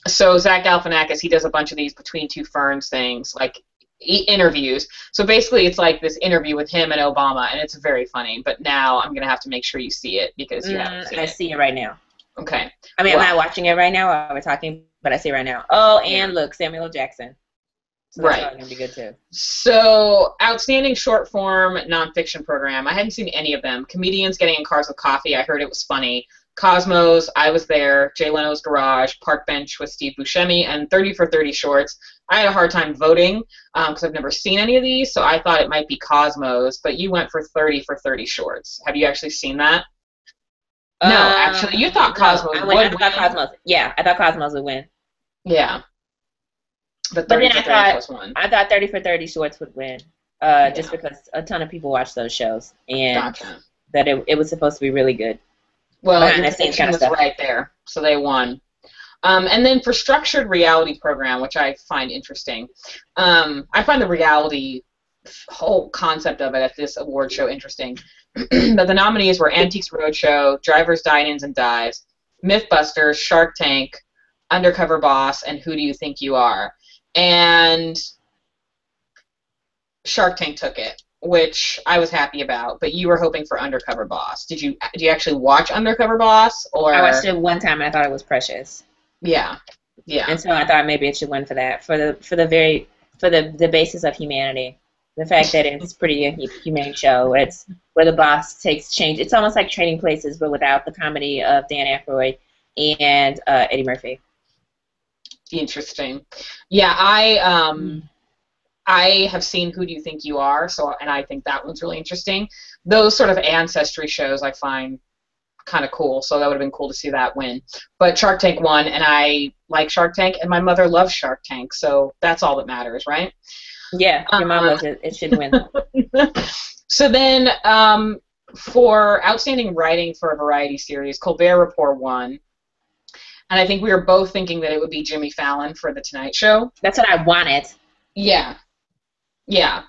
So Zach Galifianakis, he does a bunch of these Between Two Ferns things, like interviews. So basically, it's like this interview with him and Obama, and it's very funny. But now I'm gonna have to make sure you see it because you haven't seen I it. see it right now. Okay. I mean, I'm Well, not watching it right now while we're talking, but I see it right now. Oh, yeah. and look, Samuel L. Jackson. So that's Right. probably gonna be good too. So, outstanding short form nonfiction program. I hadn't seen any of them. Comedians Getting in Cars with Coffee. I heard it was funny. Cosmos, I Was There, Jay Leno's Garage, Park Bench with Steve Buscemi, and 30 for 30 Shorts. I had a hard time voting because I've never seen any of these, so I thought it might be Cosmos, but you went for 30 for 30 Shorts. Have you actually seen that? No, actually, you thought No, Cosmos I would thought win. Cosmos. Yeah, I thought Cosmos would win. Yeah, but But 30 then for 30 plus one. I thought 30 for 30 Shorts would win. Just Yeah, because a ton of people watch those shows and gotcha. that it was supposed to be really good Well, behind your the scenes kind prediction of was stuff. right there, so they won. And then for structured reality program, which I find interesting, I find the reality whole concept of it at this award show interesting. But the nominees were Antiques Roadshow, Drivers, Dine-Ins and Dives, Mythbusters, Shark Tank, Undercover Boss, and Who Do You Think You Are? And Shark Tank took it, which I was happy about. But you were hoping for Undercover Boss. Did you actually watch Undercover Boss I watched or? it one time and I thought it was precious. Yeah, yeah. And so I thought maybe it should win for that, for the basis of humanity. The fact that it's pretty a humane show. It's where the boss takes change. It's almost like Trading Places, but without the comedy of Dan Aykroyd and Eddie Murphy. Interesting. Yeah, I have seen Who Do You Think You Are, and I think that one's really interesting. Those sort of ancestry shows I find kind of cool, so that would have been cool to see that win. But Shark Tank won, and I like Shark Tank, and my mother loves Shark Tank, so that's all that matters, right? Yeah, your mom Um, loves it. It should win. so then, for outstanding writing for a variety series, Colbert Report won, and I think we were both thinking that it would be Jimmy Fallon for The Tonight Show. That's what I wanted. Yeah, yeah.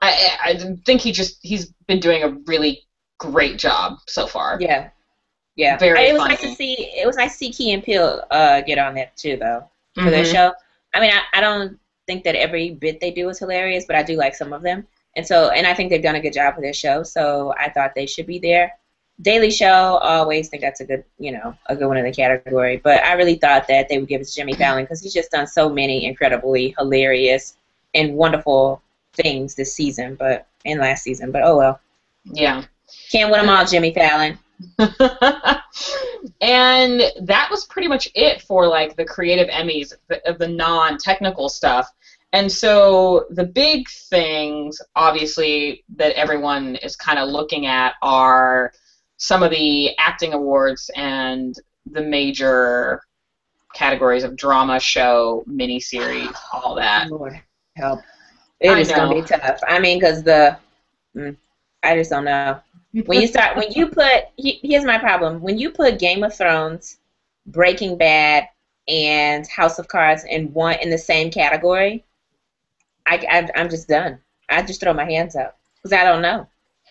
I think he's been doing a really great job so far. Yeah, yeah. Very It was nice to funny. see. It was nice to see Key and Peele get on that too, though, for their Hmm. show. I mean, I don't think that every bit they do is hilarious, but I do like some of them, and I think they've done a good job with their show. So I thought they should be there. Daily Show, always think that's a good, a good one in the category. But I really thought that they would give it to Jimmy Fallon because he's just done so many incredibly hilarious and wonderful things this season, and last season. But oh well, Yeah. can't win them all, Jimmy Fallon. And that was pretty much it for like the creative Emmys of the non-technical stuff. And so the big things, obviously, that everyone is kind of looking at are some of the acting awards and the major categories of drama, show, miniseries, all that. Lord help. It I is going to know. be tough. I mean, because I just don't know. When you put, here's my problem. When you put Game of Thrones, Breaking Bad, and House of Cards in the same category, I'm just done. I just throw my hands up because I don't know.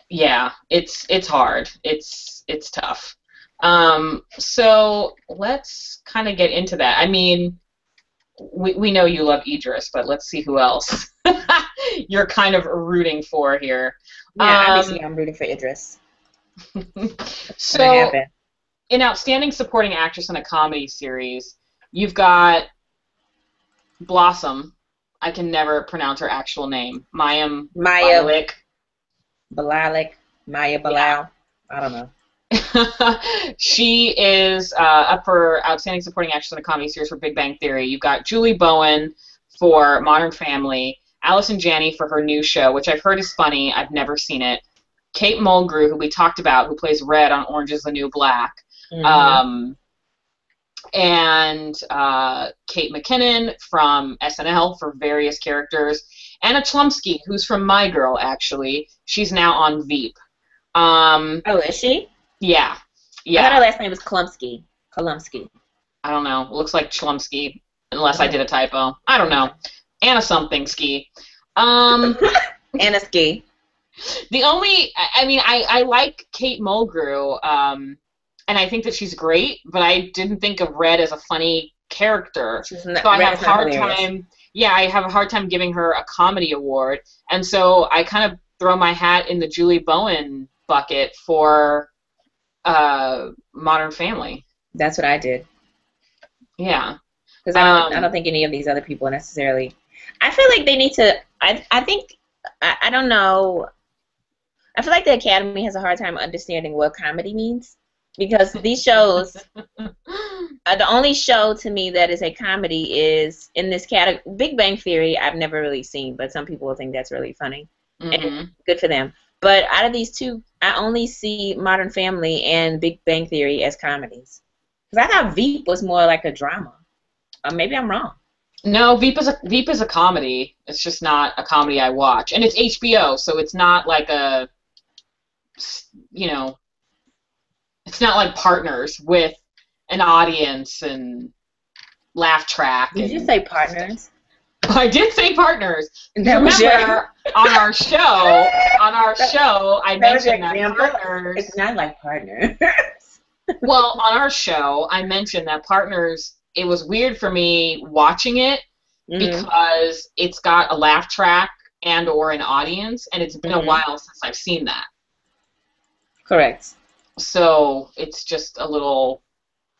Yeah, it's hard. It's tough. So let's kind of get into that. I mean, we know you love Idris, but let's see who else you're kind of rooting for here. Yeah, Um, obviously I'm rooting for Idris. It's gonna so happen. in Outstanding Supporting Actress in a Comedy Series, you've got Blossom. I can never pronounce her actual name. Mayim Maya Bialik. Bilalik, Maya Yeah. Bilal. I don't know. She is up for Outstanding Supporting Actress in a Comedy Series for Big Bang Theory. You've got Julie Bowen for Modern Family, Allison Janney for her new show, which I've heard is funny. I've never seen it. Kate Mulgrew, who we talked about, who plays Red on Orange is the New Black. Mm-hmm. Um, and Kate McKinnon from SNL for various characters. Anna Chlumsky, who's from My Girl, actually. She's now on Veep. Oh, is she? Yeah. I thought her Yeah. last name was Klumsky. Kolumsky. I don't know. It looks like Chlumsky, unless I did a typo. I don't know. Anna something ski. Um, Anna Ski. the only, I mean, I like Kate Mulgrew, and I think that she's great, but I didn't think of Red as a funny character. So I Red have is a not hard hilarious. time, yeah, I have a hard time giving her a comedy award. And so I kind of throw my hat in the Julie Bowen bucket for Modern Family. That's what I did. Yeah. Because I don't Um, think any of these other people necessarily. I feel like they need to. I think I don't know. I feel like the Academy has a hard time understanding what comedy means because these shows. The only show to me that is a comedy is in this category. Big Bang Theory, I've never really seen, but some people think that's really funny and mhm. good for them. But out of these two, I only see Modern Family and Big Bang Theory as comedies. Because I thought Veep was more like a drama. Or maybe I'm wrong. No, Veep is a comedy. It's just not a comedy I watch, and it's HBO, so it's not like a, you know, it's not like Partners with an audience and laugh track Did you and say stuff. partners? I did say Partners. That was your Remember on our show, I that was your mentioned that example. Partners. It's not like partner. Well, on our show, I mentioned that Partners. It was weird for me watching it hmm because it's got a laugh track and or an audience, and it's been a hmm while since I've seen that. Correct. So it's just a little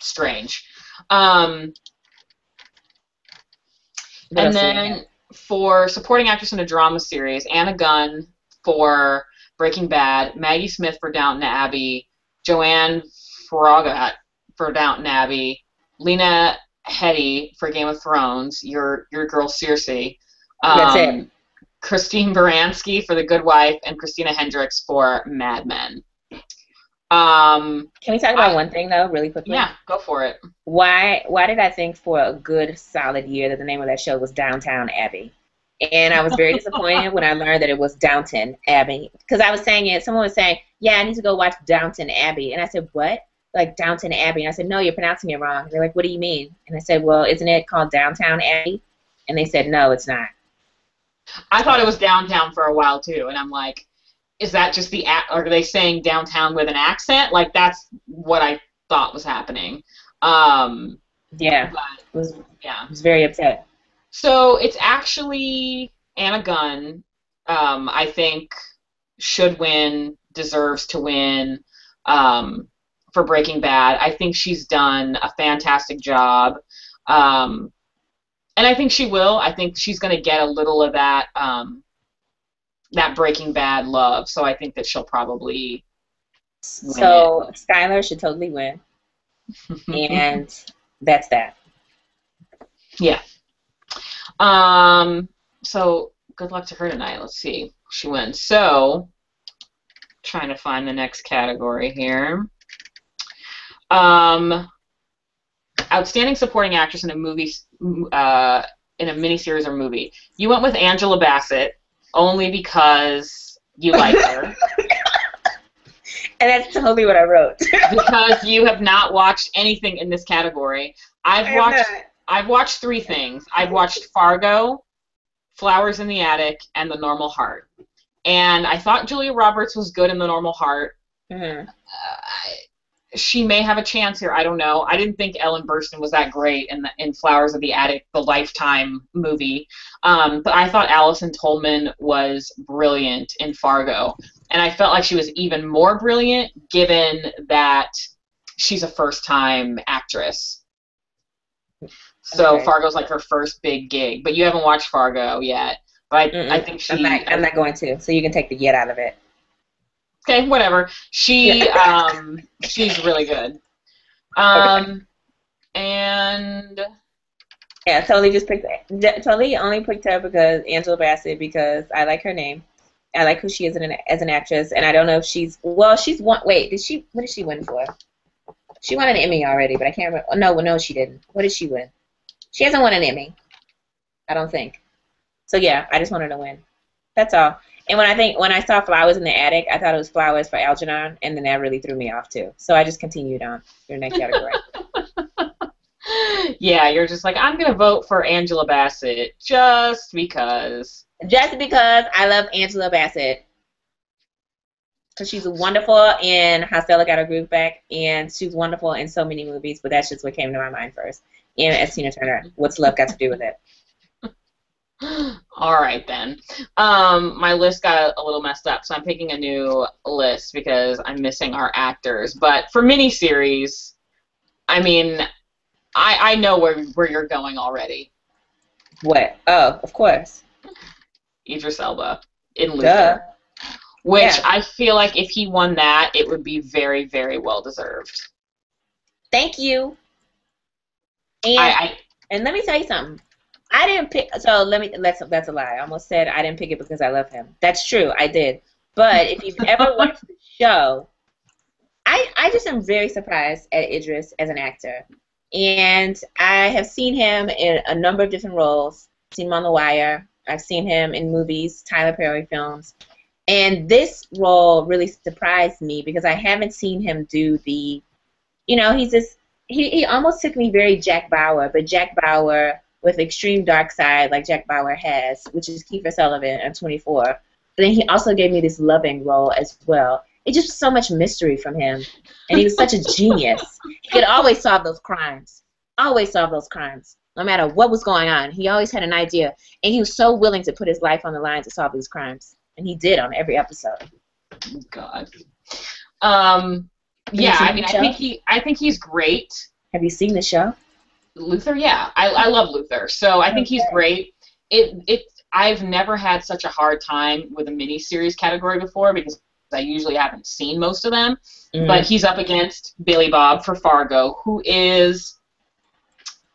strange. Um, What and else do we have? then for supporting actress in a drama series, Anna Gunn for Breaking Bad, Maggie Smith for Downton Abbey, Joanne Froggatt for Downton Abbey, Lena Headey for Game of Thrones, your girl Circe, That's it. um, Christine Baranski for The Good Wife, and Christina Hendricks for Mad Men. Can we talk about I one thing though, really quickly? Yeah, go for it. Why did I think for a good solid year that the name of that show was Downtown Abbey? And I was very disappointed when I learned that it was Downton Abbey. Because I was saying it, someone was saying, yeah, I need to go watch Downton Abbey. And I said, what? Like Downton Abbey. And I said, no, you're pronouncing it wrong. They're like, what do you mean? And I said, well, isn't it called Downtown Abbey? And they said, no, it's not. I thought it was downtown for a while too, and I'm like, is that just are they saying downtown with an accent? Like that's what I thought was happening. Um, Yeah. but I yeah. was very upset. So it's actually Anna Gunn. I think should win, deserves to win for Breaking Bad. I think she's done a fantastic job. Um, and I think she will. I think she's going to get a little of that that Breaking Bad love. So I think that she'll probably win it. So Skylar should totally win. And that's that. Yeah. So good luck to her tonight. Let's see. She wins. So trying to find the next category here. Um, Outstanding supporting actress in a movie, in a miniseries or movie. You went with Angela Bassett only because you like her. And that's totally what I wrote. Because you have not watched anything in this category. I am not. I've watched three things. I've watched Fargo, Flowers in the Attic, and The Normal Heart. And I thought Julia Roberts was good in The Normal Heart. Mhm. She may have a chance here. I don't know. I didn't think Ellen Burstyn was that great in Flowers of the Attic, the Lifetime movie. But I thought Allison Tolman was brilliant in Fargo. And I felt like she was even more brilliant given that she's a first-time actress. So Okay. Fargo's like her first big gig. But you haven't watched Fargo yet. But I Mm-mm. think I'm not going to. So you can take the yet out of it. Okay, whatever. She's really good. Okay. And Yeah, totally just picked totally only picked her because Angela Bassett because I like her name. I like who she is as an actress, and I don't know if she's won. Wait, what did she win for? She won an Emmy already, but I can't remember. Oh, no, she didn't. What did she win? She hasn't won an Emmy, I don't think. So yeah, I just wanted to win. That's all. And when I saw Flowers in the Attic, I thought it was Flowers for Algernon, and then that really threw me off too. So I just continued on to the next category. yeah, you're just like, I'm gonna vote for Angela Bassett just because. Just because I love Angela Bassett. Because she's wonderful in How Stella Got Her Groove Back, and she's wonderful in so many movies, but that's just what came to my mind first. And as Tina Turner, what's love got to do with it? All right then. My list got a little messed up, so I'm picking a new list because I'm missing our actors. But for miniseries, I mean, I know where you're going already. What? Oh, of course. Idris Elba in Duh. Luther, which Yeah. I feel like if he won that, it would be very, very well deserved. Thank you. And I and let me tell you something. I didn't pick. So that's a lie. I almost said I didn't pick it because I love him. That's true. I did. But if you've ever watched the show, I just am very surprised at Idris as an actor. And I have seen him in a number of different roles. I've seen him on The Wire. I've seen him in movies, Tyler Perry films. And this role really surprised me because I haven't seen him do he's just, he almost took me very Jack Bauer, but Jack Bauer with extreme dark side like Jack Bauer has, which is Kiefer Sutherland on 24. But then he also gave me this loving role as well. It just so much mystery from him. And he was such a genius. He could always solve those crimes. Always solve those crimes. No matter what was going on. He always had an idea. And he was so willing to put his life on the line to solve these crimes. And he did on every episode. God. Have you Yeah, seen I mean, the show? I think he's great. Have you seen the show? Luther, yeah, I love Luther, so I think he's Okay. great. I've never had such a hard time with a miniseries category before because I usually haven't seen most of them. Mm-hmm. But he's up against Billy Bob for Fargo, who is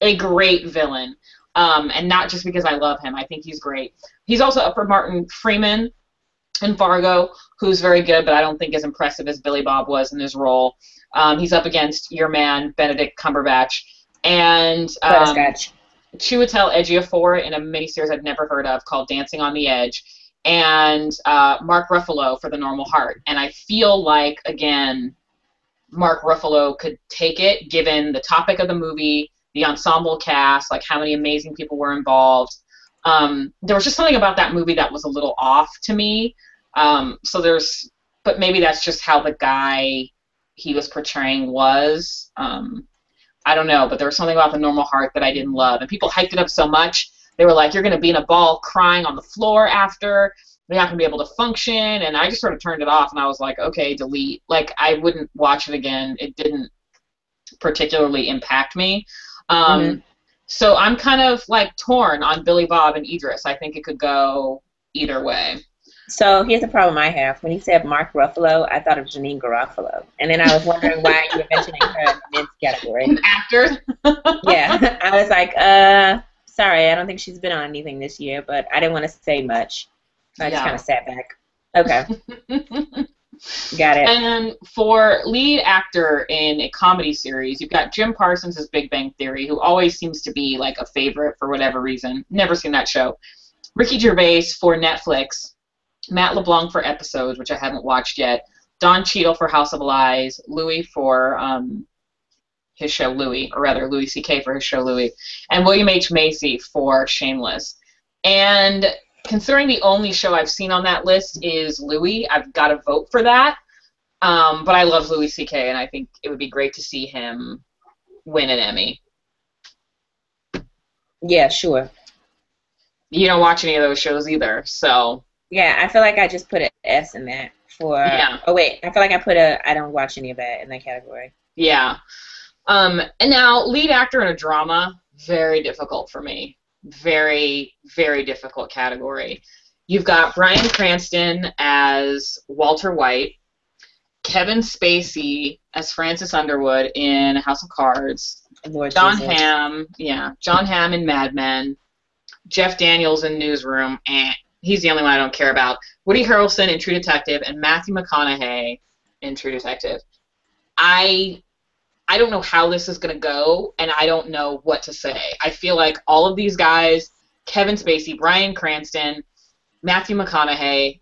a great villain, and not just because I love him. I think he's great. He's also up for Martin Freeman in Fargo, who's very good, but I don't think as impressive as Billy Bob was in his role. He's up against your man Benedict Cumberbatch. And Butterscotch. Chiwetel Ejiofor in a miniseries I've never heard of called Dancing on the Edge, and Mark Ruffalo for The Normal Heart. And I feel like, again, Mark Ruffalo could take it, given the topic of the movie, the ensemble cast, like how many amazing people were involved. There was just something about that movie that was a little off to me. But maybe that's just how the guy he was portraying was. I don't know, but there was something about The Normal Heart that I didn't love. And people hyped it up so much. They were like, you're going to be in a ball crying on the floor after. You're not going to be able to function. And I just sort of turned it off, and I was like, okay, delete. Like, I wouldn't watch it again. It didn't particularly impact me. Mm-hmm. So I'm kind of, like, torn on Billy Bob and Idris. I think it could go either way. So here's the problem I have. When he said Mark Ruffalo, I thought of Janine Garofalo. And then I was wondering why you were mentioning her in the men's category. Actors? Yeah. I was like, sorry, I don't think she's been on anything this year, but I didn't want to say much. So I just kind of sat back. Okay. Got it. And for lead actor in a comedy series, you've got Jim Parsons as Big Bang Theory, who always seems to be like a favorite for whatever reason. Never seen that show. Ricky Gervais for Netflix. Matt LeBlanc for Episodes, which I haven't watched yet. Don Cheadle for House of Lies. Louis for his show Louis, or rather Louis C.K. for his show Louis. And William H. Macy for Shameless. And considering the only show I've seen on that list is Louis, I've got to vote for that. But I love Louis C.K., and I think it would be great to see him win an Emmy. Yeah, sure. You don't watch any of those shows either, so... Yeah, I feel like I just put an S in that for... Yeah. Oh, wait. I feel like I put I don't watch any of that in that category. Yeah. And now, lead actor in a drama, very difficult for me. Very, very difficult category. You've got Bryan Cranston as Walter White, Kevin Spacey as Francis Underwood in House of Cards. Lord Jesus. John Hamm in Mad Men. Jeff Daniels in Newsroom. He's the only one I don't care about. Woody Harrelson in True Detective and Matthew McConaughey in True Detective. I don't know how this is going to go, and I don't know what to say. I feel like all of these guys, Kevin Spacey, Bryan Cranston, Matthew McConaughey,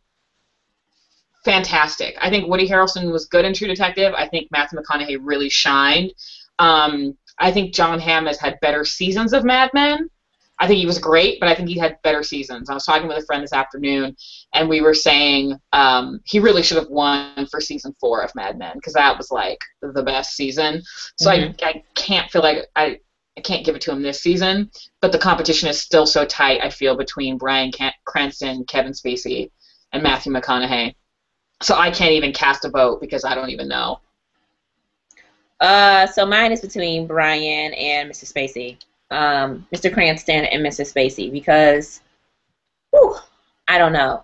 fantastic. I think Woody Harrelson was good in True Detective. I think Matthew McConaughey really shined. I think John Hamm has had better seasons of Mad Men. I think he was great, but I think he had better seasons. I was talking with a friend this afternoon, and we were saying he really should have won for season 4 of Mad Men, because that was like the best season. So I can't feel like I can't give it to him this season, but the competition is still so tight, I feel, between Bryan Cranston, Kevin Spacey, and Matthew McConaughey. So I can't even cast a vote because I don't even know. So mine is between Bryan and Mr. Spacey. Mr. Cranston and Mrs. Spacey, because I don't know.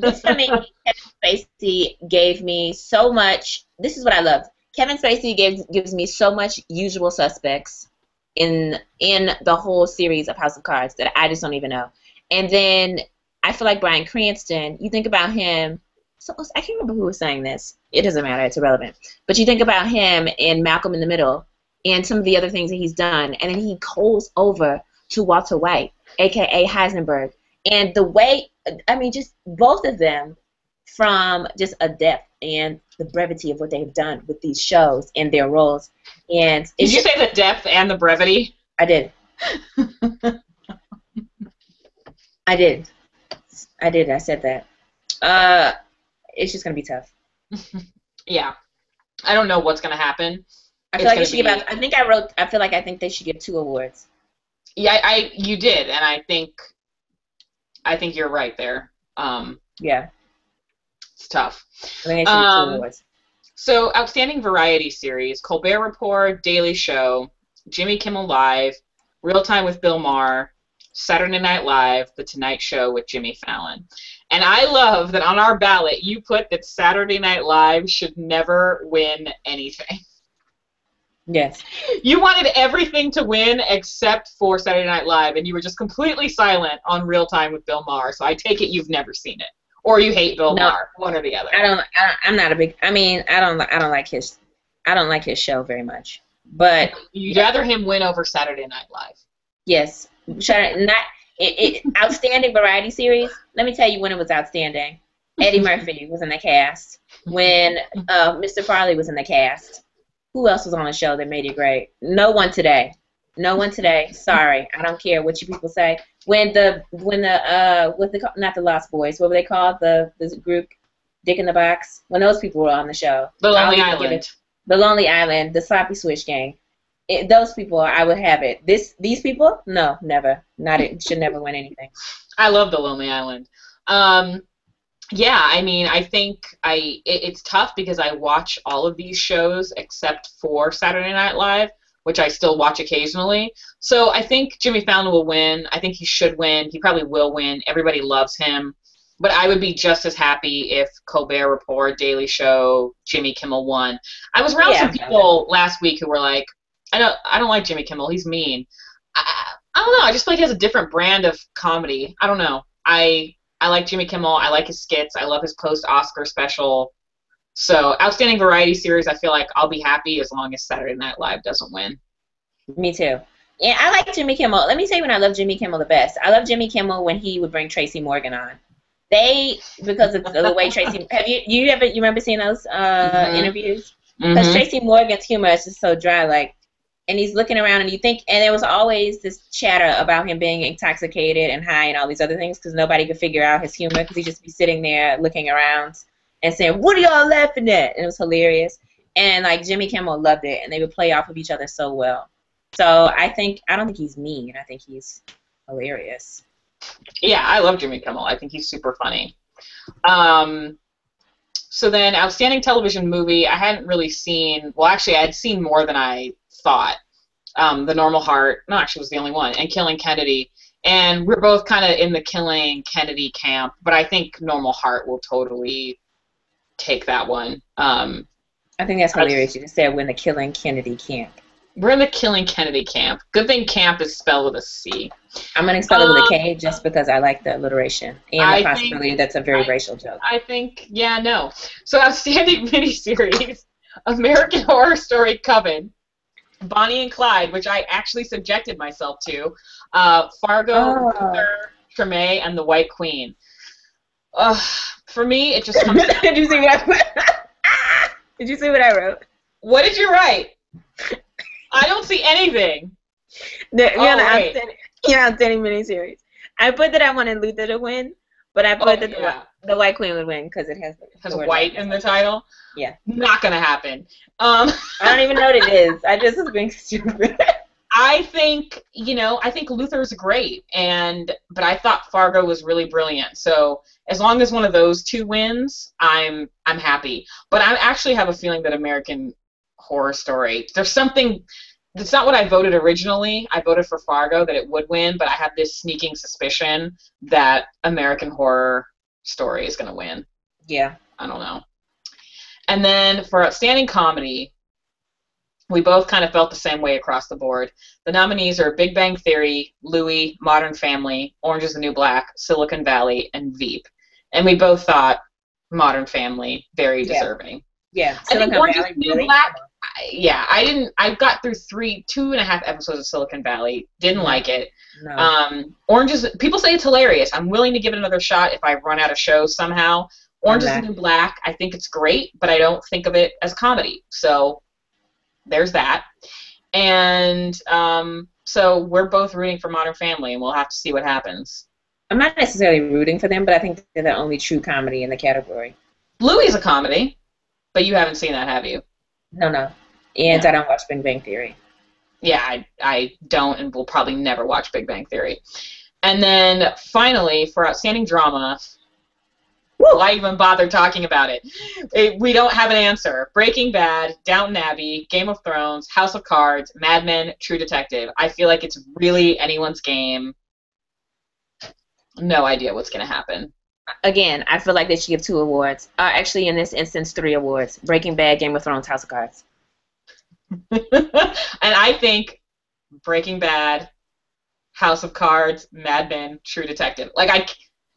This for me, Kevin Spacey gave me so much. This is what I loved. Kevin Spacey gives me so much Usual Suspects in the whole series of House of Cards that I just don't even know. And then I feel like Bryan Cranston, you think about him, so I can't remember who was saying this. It doesn't matter, it's irrelevant. But you think about him in Malcolm in the Middle and some of the other things that he's done, and then he goes over to Walter White, a.k.a. Heisenberg. And the way, I mean, just both of them, from just a depth and the brevity of what they've done with these shows and their roles. And did you say the depth and the brevity? I did. I did. I said that. It's just going to be tough. Yeah. I don't know what's going to happen. I feel like they should give out, I think they should give 2 awards. Yeah, you did, and I think you're right there. Yeah. It's tough. I think they should give 2 awards. So, Outstanding Variety Series, Colbert Report, Daily Show, Jimmy Kimmel Live, Real Time with Bill Maher, Saturday Night Live, The Tonight Show with Jimmy Fallon. And I love that on our ballot you put that Saturday Night Live should never win anything. Yes. You wanted everything to win except for Saturday Night Live, and you were just completely silent on Real Time with Bill Maher. So I take it you've never seen it, or you hate Bill Maher, one or the other. I'm not a big. I mean, I don't like his show very much. But you'd rather him win over Saturday Night Live. Yes. Outstanding Variety Series. Let me tell you when it was outstanding. Eddie Murphy was in the cast. When Mr. Farley was in the cast. Who else was on the show that made it great? No one today. Sorry, I don't care what you people say. When the not the Lost Boys, what were they called? The group, Dick in the Box. When those people were on the show, The Lonely Island, the Sloppy Swish Gang. Those people, I would have it. These people, no, never. Not it. Should never win anything. I love The Lonely Island. Yeah, I mean, I think it's tough because I watch all of these shows except for Saturday Night Live, which I still watch occasionally. So I think Jimmy Fallon will win. I think he should win. He probably will win. Everybody loves him. But I would be just as happy if Colbert Report, Daily Show, Jimmy Kimmel won. I was around some people last week who were like, I don't like Jimmy Kimmel. He's mean. I don't know. I just feel like he has a different brand of comedy. I don't know. I like Jimmy Kimmel. I like his skits. I love his post-Oscar special. So, Outstanding Variety Series, I feel like I'll be happy as long as Saturday Night Live doesn't win. Me too. Yeah, I like Jimmy Kimmel. Let me say when I love Jimmy Kimmel the best. I love Jimmy Kimmel when he would bring Tracy Morgan on. Because of the way Tracy, you remember seeing those interviews? Because Tracy Morgan's humor is just so dry, like, and he's looking around and and there was always this chatter about him being intoxicated and high and all these other things because nobody could figure out his humor because he'd just be sitting there looking around and saying, "What are y'all laughing at?" And it was hilarious. And like Jimmy Kimmel loved it, and they would play off of each other so well. So I don't think he's mean. I think he's hilarious. Yeah, I love Jimmy Kimmel. I think he's super funny. So then, Outstanding Television Movie, I hadn't really seen. Well, actually, I had seen more than I thought. The Normal Heart. No, actually, was the only one. And Killing Kennedy. And we're both kind of in the Killing Kennedy camp, but I think Normal Heart will totally take that one. I think that's hilarious. You just said we're in the Killing Kennedy camp. We're in the Killing Kennedy camp. Good thing camp is spelled with a C. I'm going to spell it with a K just because I like the alliteration and the possibility that's a very racial joke. I think, yeah, no. So outstanding miniseries, American Horror Story Coven, Bonnie and Clyde, which I actually subjected myself to, Fargo, Luther, Treme, and The White Queen. For me, it just comes Did you see what I wrote? Did you see what I wrote? What did you write? I don't see anything. Outstanding miniseries. I put that I wanted Luther to win, but I put that the White Queen would win because it has white in the title. Yeah. Not gonna happen. I don't even know what it is. I just was being stupid. I think Luther's great, but I thought Fargo was really brilliant. So as long as one of those two wins, I'm happy. But I actually have a feeling that American Horror Story, there's something. It's not what I voted originally. I voted for Fargo, that it would win, but I have this sneaking suspicion that American Horror Story is going to win. Yeah. I don't know. And then for Outstanding Comedy, we both kind of felt the same way across the board. The nominees are Big Bang Theory, Louie, Modern Family, Orange is the New Black, Silicon Valley, and Veep. And we both thought Modern Family, very deserving. Yeah. I think Orange is the New Black, I got through 2.5 episodes of Silicon Valley. Didn't like it. No. People say it's hilarious. I'm willing to give it another shot if I run out of shows somehow. Orange is the New Black, I think it's great, but I don't think of it as comedy. So there's that. And so we're both rooting for Modern Family, and we'll have to see what happens. I'm not necessarily rooting for them, but I think they're the only true comedy in the category. Bluey's a comedy, but you haven't seen that, have you? No. And I don't watch Big Bang Theory. Yeah, I don't, and will probably never watch Big Bang Theory. And then finally, for Outstanding Drama, why even bother talking about it? We don't have an answer. Breaking Bad, Downton Abbey, Game of Thrones, House of Cards, Mad Men, True Detective. I feel like it's really anyone's game. No idea what's going to happen. Again, I feel like they should give 2 awards. Actually, in this instance, 3 awards. Breaking Bad, Game of Thrones, House of Cards. And I think Breaking Bad, House of Cards, Mad Men, True Detective.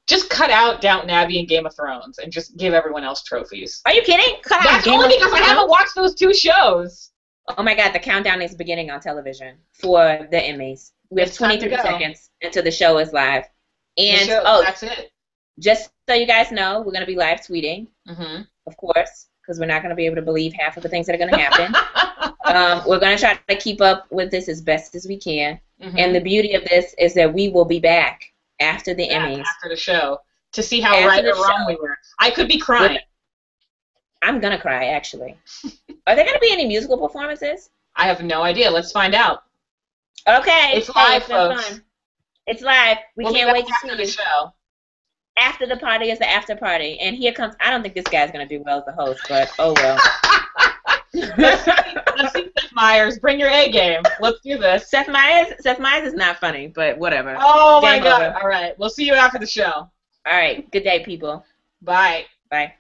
Just cut out Downton Abbey and Game of Thrones and just give everyone else trophies. Are you kidding? That's only because I haven't watched those 2 shows. Oh my God, the countdown is beginning on television for the Emmys. We have 23 seconds until the show is live. And that's it. Just so you guys know, we're going to be live tweeting, of course, because we're not going to be able to believe half of the things that are going to happen. We're going to try to keep up with this as best as we can. And the beauty of this is that we will be back after the Emmys. After the show. To see how right or wrong we were. I could be crying. I'm going to cry, actually. Are there going to be any musical performances? I have no idea. Let's find out. Okay. It's live, folks. Fun. It's live. We'll can't wait to see the show. After the party is the after party. And here comes, I don't think this guy's going to do well as the host, but oh well. Let's see Seth Meyers. Bring your A game. Let's do this. Seth Meyers is not funny, but whatever. Oh, my God. All right. We'll see you after the show. All right. Good day, people. Bye. Bye.